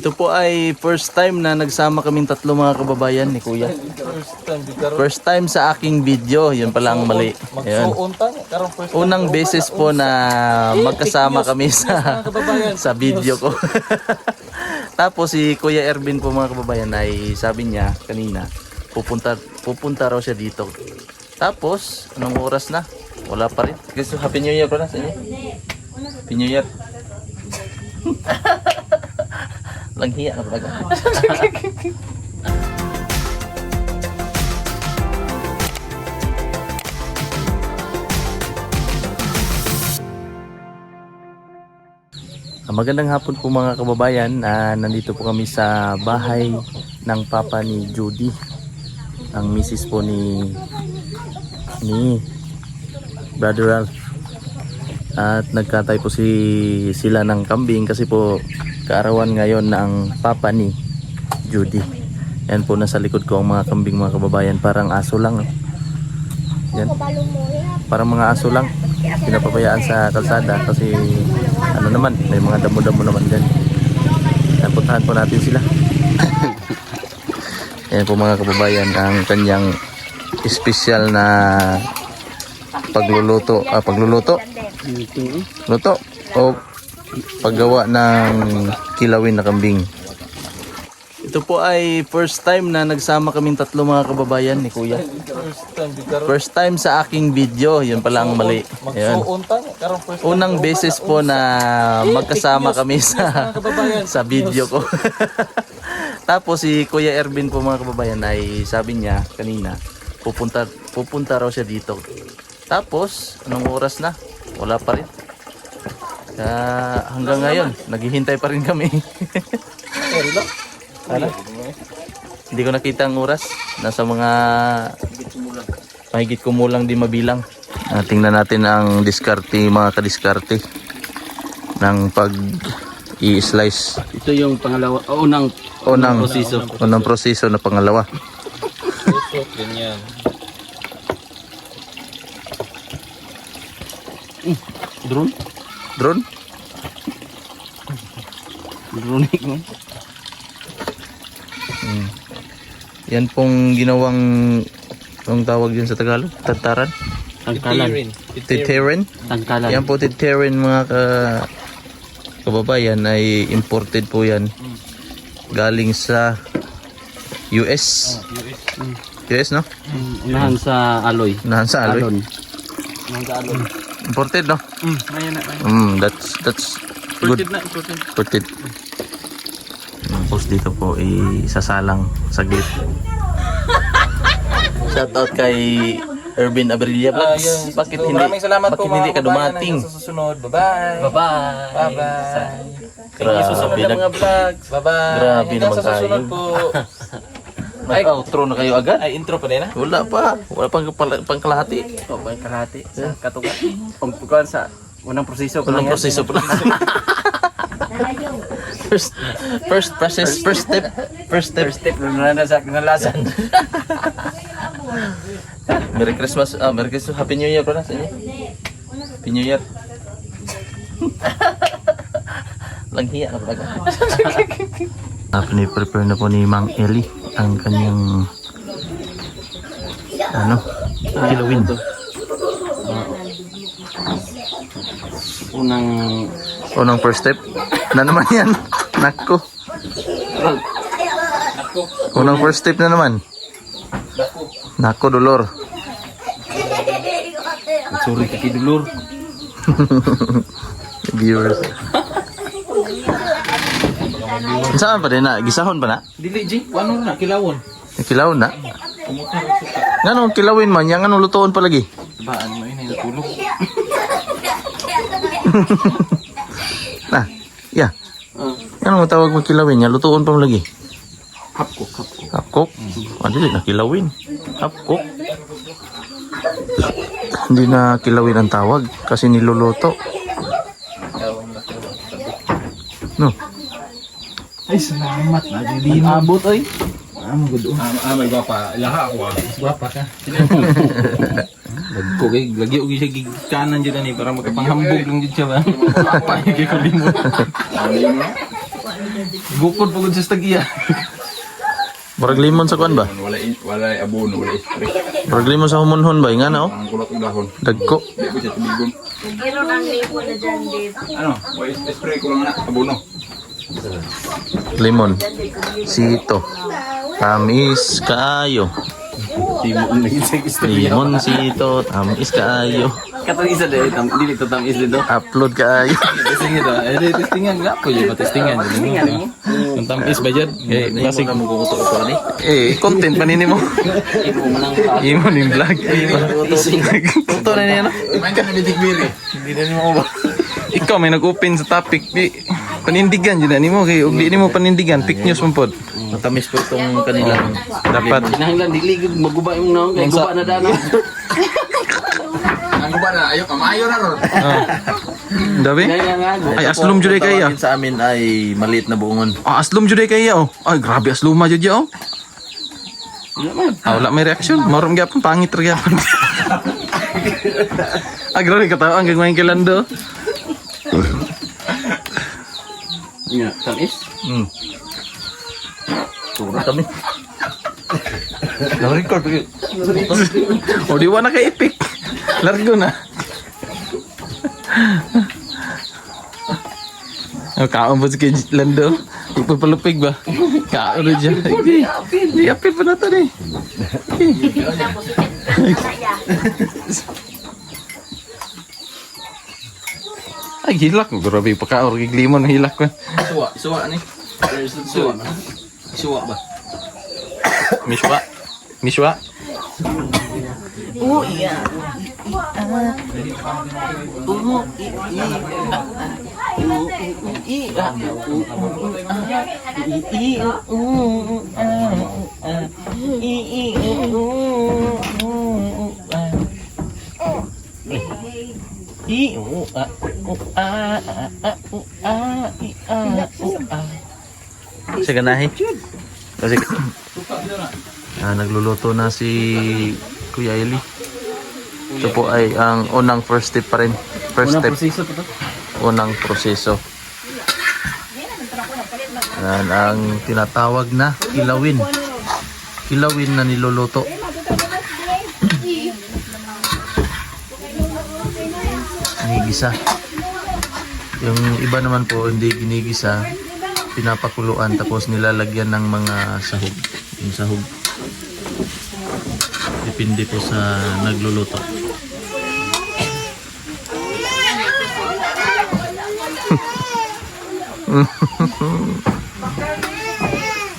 Ito po ay first time na nagsama kaming tatlo mga kababayan ni Kuya. First time sa aking video, yun pala ang mali. Ayun. Unang beses po na magkasama kami sa video ko. Tapos si Kuya Ervin po mga kababayan ay sabi niya kanina, pupunta raw siya dito. Tapos, anong oras na? Wala pa rin. Guys, Happy New Year pala sa inyo. Happy New Year. Langhiya ka talaga. Magandang hapon po mga kababayan. Nandito po kami sa bahay ng papa ni Judy, ang misis po ni Brother Ralph. At nagkatay po sila ng kambing kasi po kaarawan ngayon ng papa ni Judy. Yan po nasa likod ko ang mga kambing mga kababayan, parang aso lang. Yan. Parang mga aso lang. Pinapabayaan sa kalsada kasi ano naman, may mga damo-damo naman dyan. Puntahan po natin sila. Yan po mga kababayan ang kanyang espesyal na pagluluto luto o paggawa ng kilawin na kambing. Ito po ay first time na nagsama kaming tatlo mga kababayan ni Kuya. First time sa aking video, yun pala ang mali. Ayun. Unang beses po na magkasama kami sa video ko. Tapos si Kuya Ervin po mga kababayan ay sabi niya kanina, pupunta raw siya dito. Tapos, anong oras na? Wala pa rin. Hanggang ngayon, naghihintay pa rin kami. Hindi ko nakita ang oras. Nasa mga mahigit kumulang di mabilang. Tingnan natin ang diskarte, mga kadiskarte ng pag i-slice. Ito yung pangalawa, unang proseso na pangalawa. Ganyan. Drone? Drone? Drone mo. Yan pong ginawang, anong tawag din sa Tagalog? Tantaran? Tangkalan. Titerin? Tangkalan. Yan po titerin mga kababayan ay imported po yan. Galing sa US. US no? Unahan sa Aloy. Unahan sa Aloy. Unahan sa Aloy. Imported no? Ayan na. That's good. Imported. Tapos dito po isasalang saglit. Shout out kay Ervin Abrilla Vlogs. Maraming salamat po hindi ka mga kababayan dumating? hanggang sa susunod. Bye-bye. Bye-bye. Grabe, Susunod na mga vlogs. Bye-bye. Grabe Hanggang naman sa susunod tayo. po. Nag-outro na kayo agad? Ay, intro pa din ah. Wala pa. Wala pang kalahati. Kalahati. Sa katugan. Pagpukan sa unang proseso. Unang proseso pa lang. First step. Nalala sa kinalasan. Merry Christmas. Merry Christmas. Happy New Year pala sa inyo. Happy New Year. Langhiya ka talaga. Prepare na po ni Mang Eli ang kanyang kilawin. Unang first step. Na naman yan. Nako. Unang first step na naman. Nako, dolor. Sorry kaki dulur. Viewers. Saan pa din na? Gisahon pa na? Dili G, ano na kilawon. Kilawin na? Nga kilawin man, yang lutoon pa lagi. Baan mo ini natulog. Nah, ya. Ano tawag mo kilawin? Yang lutoon pa lagi. Hapkok. Hapkok? Dili na kilawin. Hapkok. Hindi na kilawin ang tawag kasi niluluto. No. Ay, salamat. Hindi abot ay. Magod. May gwapa. Ilaha ako ah. Guwapa ka. Lagi og siya gigkanan dyan para magkapanghambog lang dyan siya ba? Apa yung kikulimot. Bukod pagod sa stag-iya. Murag limon sa kuan ba? Wala abono, wala spray. Murag limon sa humonhon ba? Nga na oh. Ang kulot ng dahon. Dagko. Di ko siya tumigon. Meron ang lipo na dyan, Dave. Ano? Spray ko lang na, abono. Limon. Sito. Tamis kaayo. Limon sito. Tamis kaayo. Katong isa deh, dili to tamis dito. Upload kaayo. Testing ito. Eh, testingan nga po yun. Testingan. Tingnan mo. Ang tamis ba dyan? Eh, basig. Content panini mo. Imo man lang pa. Imo ning vlog. Tuto na niya no. Main ka na bitig-biri. Hindi na mo ba. Ikaw may nag-open sa topic. Di, panindigan dyan ni mo. Kaya ugli ni mo panindigan. Fake news mo pod. Matamis po itong kanila. Dapat. Kinahanglan diglig maguba yung naong kay guba na dana. Ang guba na, ayaw, kamayo na ron. Dabi? Ay, aslum juday kaya. Sa amin ay maliit na buongon. Ah, aslum juday kaya oh. Ay, grabe asluma jud ya oh. Ah, wala may reaction. Maram gyapon pangit ra gyapon. Ah, grabe katawa ang gagawin kay Lando. Nya, tamis. Turun kami. Na-record pa O, di wa na kay epic. Largo na. Oh, kaon po si kay Lando. Ipapalupig ba? Kaon na dyan. Di apil pa na ito eh. Ay, hilak. Grabe pa ka. Orgig limon. Hilak ko. Suwa ni. Suwa. Suwa ba? Miswa. Miswa. Kasi ganahin. Kasi nagluluto na si Kuya Eli. Ito po ay ang unang first step pa rin. First step. Proseso to. Unang proseso. Yan ang tinatawag na kilawin. Kilawin na niluluto. Ginigisa. Yung iba naman po hindi ginigisa. Pinapakuluan tapos nilalagyan ng mga sahog. Yung sahog. Depende po sa nagluluto.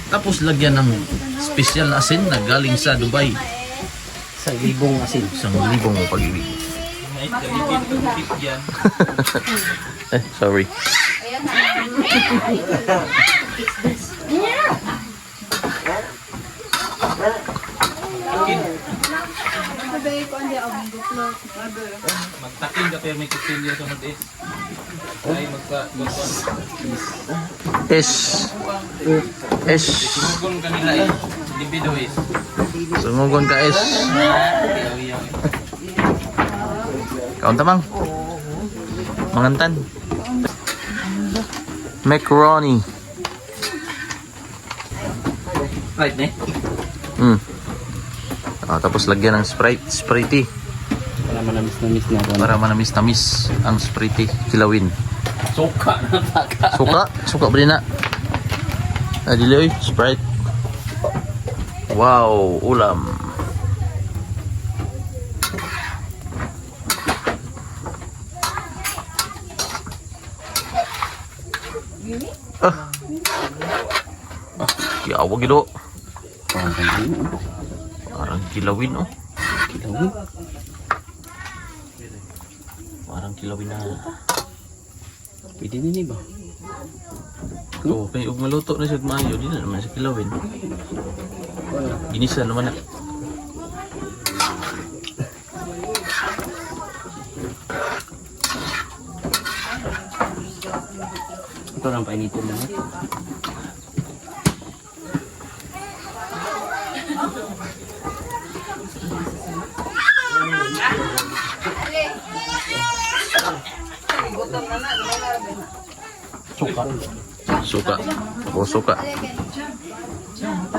Tapos lagyan ng special na asin na galing sa Dubai. Sa libong asin. Isang libong pag-ibig. Sorry. Magtakin ka pero may kistilyo sa mga ay Sugon kanila eh. Libido is. Sungugon ka es. Kaon tamang. Mangantan. Macaroni. Right ne? Tapos lagyan ng Sprite. Para manamis na ako. Para manamis-tamis ang Sprite. Kilawin. Suka na taka. Suka ba din na? Dili oy, Sprite. Wow, ulam. Yawa gido. Parang kilawin oh. Kilawin. Parang kilawin na. Pwede nini ba? Oo, may ug maluto na siya maayo, di na naman sa kilawin. Ginisa naman na. Ito lang painitin na. Suka. Tapos suka.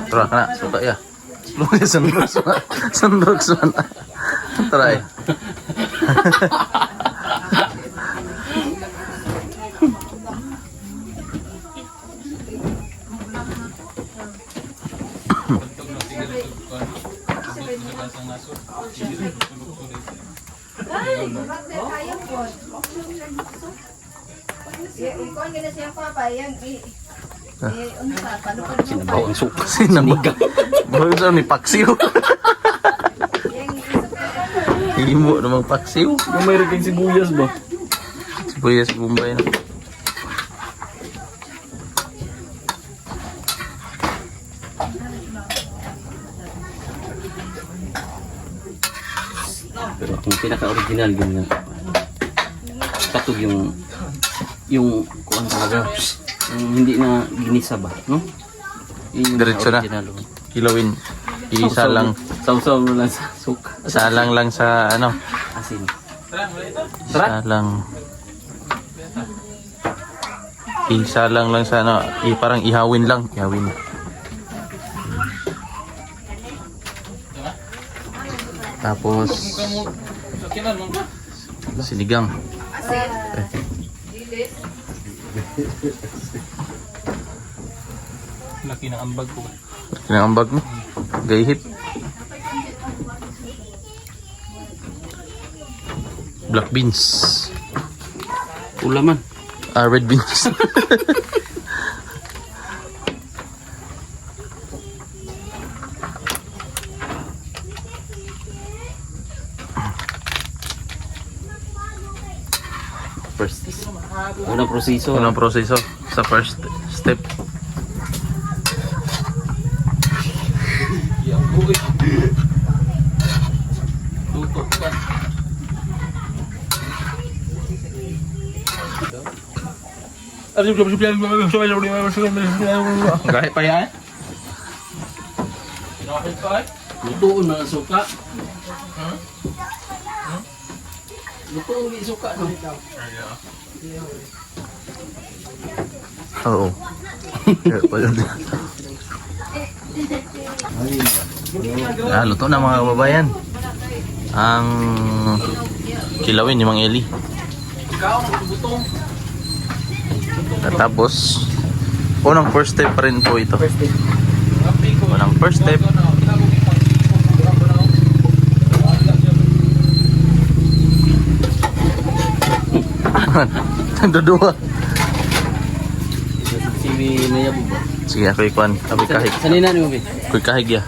Tara ka na, suka ya. Lumayan sunrogs man. Sunrogs man. Try. Sinabaw ang suka. Sinigang. Bawa sa ni paksiw. Himo namang paksiw. Yung may riking sibuyas ba? Sibuyas Bombay na. Pero ang pinaka-original yung katog yung kuan talaga. Yung hindi na ginisa ba, no? Yun yung Diretso na. original. Kilawin. Isalang. Sausaw mo lang sa suka. Salang lang sa ano. Asin. Salang. Isalang lang sa ano. Parang ihawin lang. Ihawin. Tapos sinigang. Laki ng ambag ko. Kinambag mo. Gayhit. Black beans. Ulaman. Red beans. First. Unang proseso. Unang proseso sa first step. Yang buhay. Tutok ka. Kahit pa yan? Kahit pa yan? Lutuon na ang suka. Lutuon ang suka. No? Oo. Luto na mga kababayan. Ang kilawin ni Mang Eli. Tapos unang first step pa rin po ito. Unang first step. Dudua. Siwi na yabo ba? Sige, ako ikuan. Ako kahig. Sanina ni mo, be? Ako kahig ya.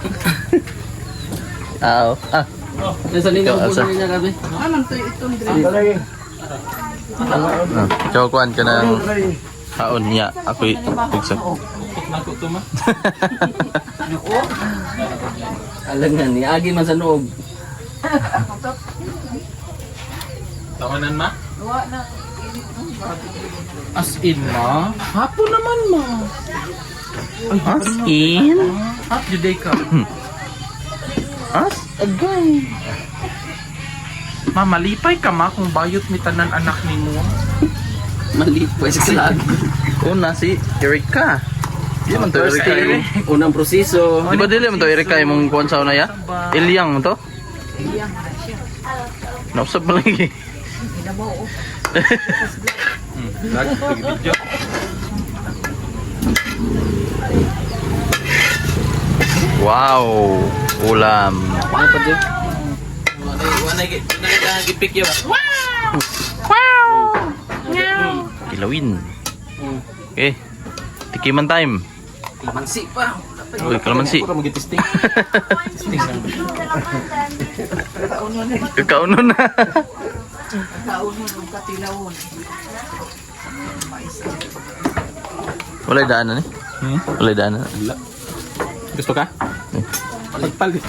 Ah. Sanina Ikaw, mo Asa? po niya gabi. Ikaw kuan ka ng haon niya. Ako iksa. Nako to ma. Alangan ni agi man sa noob. Tawanan ma? As in ma? Hapon naman ma. As in? Hap juday ka. As again. Ma, malipay ka ma kung bayot mi tanan anak ni mo. Mali po sa lag. Una si Erika. Di man to First Erika. thing, unang proseso. Di ba dili man to Erika imong kuan sa una ya? Ilyang mo to? Nausap mo lagi. Video. Wow, ulam. Ano pa dyan? Wanay gipik yo. Kilawin. Okay. Tikiman time. Lamansi pa. Uy, kalamansi. Pura mag-testing. Testing lang. Kakauno na. Walay daanan eh. Walay daanan. Gusto ka? Pagpalit.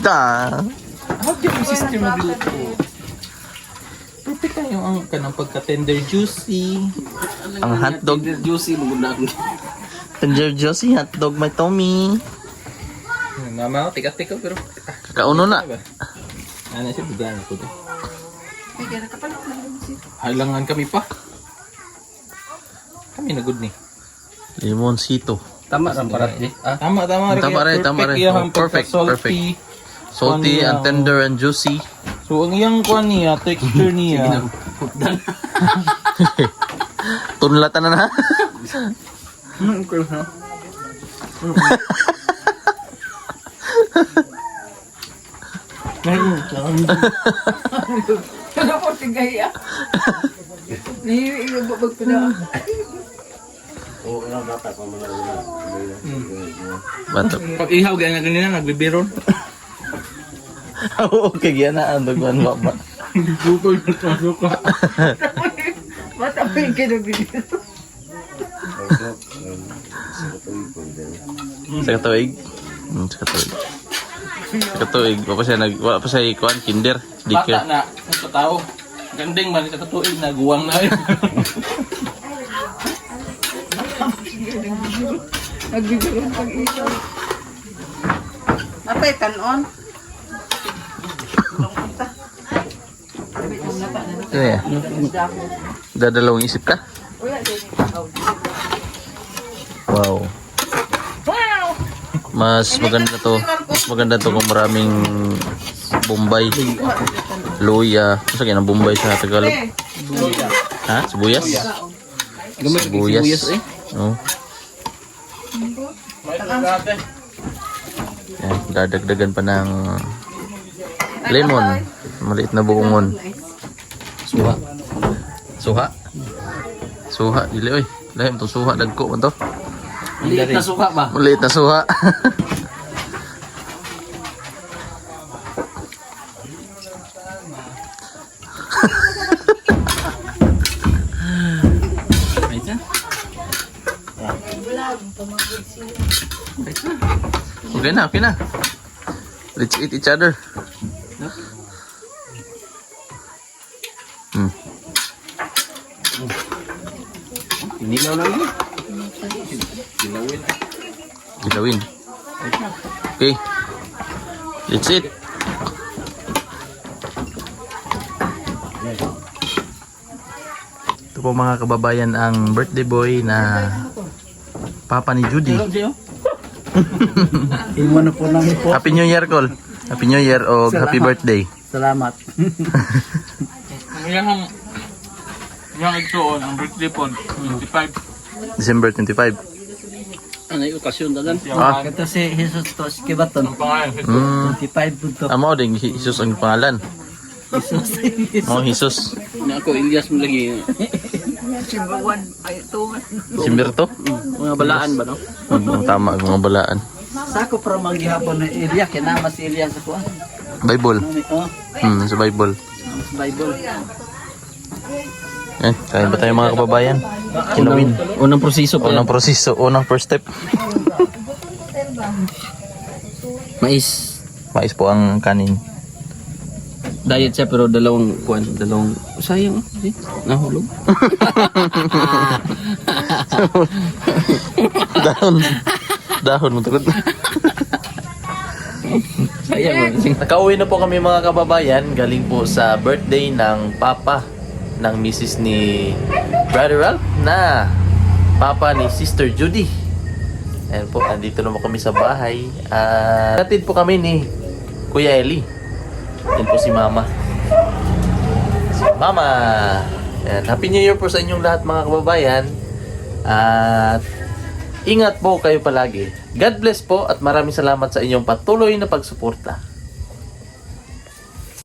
Da. How do yung system na dito? Perfect kayo ang kanang pagka-tender juicy. Ang hotdog. Juicy mo na ako. Tender juicy hotdog my Tommy. Mama, tikat-tikat pero Kakauno na. ano siya, bigyan ko to. Halangan kami pa. Kami na good ni. Limoncito. Tama ram para di. Ah, Tama. Tama rin, tama rin. Iyang Perfect, pagka-salty. Salty and tender and juicy. So, ang iyang kuan niya, texture niya. putdan. Tunlatan na na. Ano po tigaya? Nahihibabag pa na. Bato. Pag ihaw, ganyan na ganyan, nagbibiron. Oo, kagiyanaan. Dagwan mo ba? Bukol na sa suka. Matapin ka na video. Sa katuig. Sa katuig. Sa katuig. Wala pa siya ikuan, kinder. Sticker. Bata na, sa tao. Ganding man, sa katuig na, guwang na yun. Nagbibiron pag isaw. Mapay, tanon. Ano yan? Dadalawang isip ka? Wow. Mas maganda to kung maraming Bombay, luya. Ano sa ng Bombay sa Tagalog? Ha? Sibuyas? Sibuyas. Oh. Yan, dadagdagan pa ng lemon. Maliit na buongon. Suha. Suha. Suha. Dili oy. Lahem to suha. Dagko man to. Liit na suka ba? Maliit na suha. Okay na. Let's eat each other. Inilaw lang yun. Gilawin. Okay. Let's eat. Ito po mga kababayan ang birthday boy na papa ni Judy. Iwan na po namin po. Happy New Year, Col. Happy New Year o happy birthday. Salamat. Ang iyang igtuon, ang birthday po, 25. December 25. Ano yung okasyon dalan? Ah. Ito si Jesus to, si Kibaton. Ang pangalan, 25 po to. Amo ding Jesus ang pangalan. Oh, Jesus. Ako, Elias mo lagi. Simbawan. Ay, tungan. Simberto. Mga balaan ba, no? Tama ang mga balaan. Sako para maghihapon na Elias, kinama si Elias ako. Bible. Oh, Sa Bible. sa Bible. Kain ba tayo mga kababayan? Kilawin. Unang proseso pa Unang yan. proseso, unang first step. Mais. Mais po ang kanin. Diet siya pero dalawang sayang nahulog. Dahon mo tukod. Sayang. Nakauwi na po kami mga kababayan. Galing po sa birthday ng papa ng misis ni Brother Ralph na papa ni Sister Judy. Ayan po, nandito naman kami sa bahay. Natid po kami ni Kuya Eli. Yan po si Mama. Mama! Ayan, Happy New Year po sa inyong lahat mga kababayan. At ingat po kayo palagi. God bless po at maraming salamat sa inyong patuloy na pagsuporta.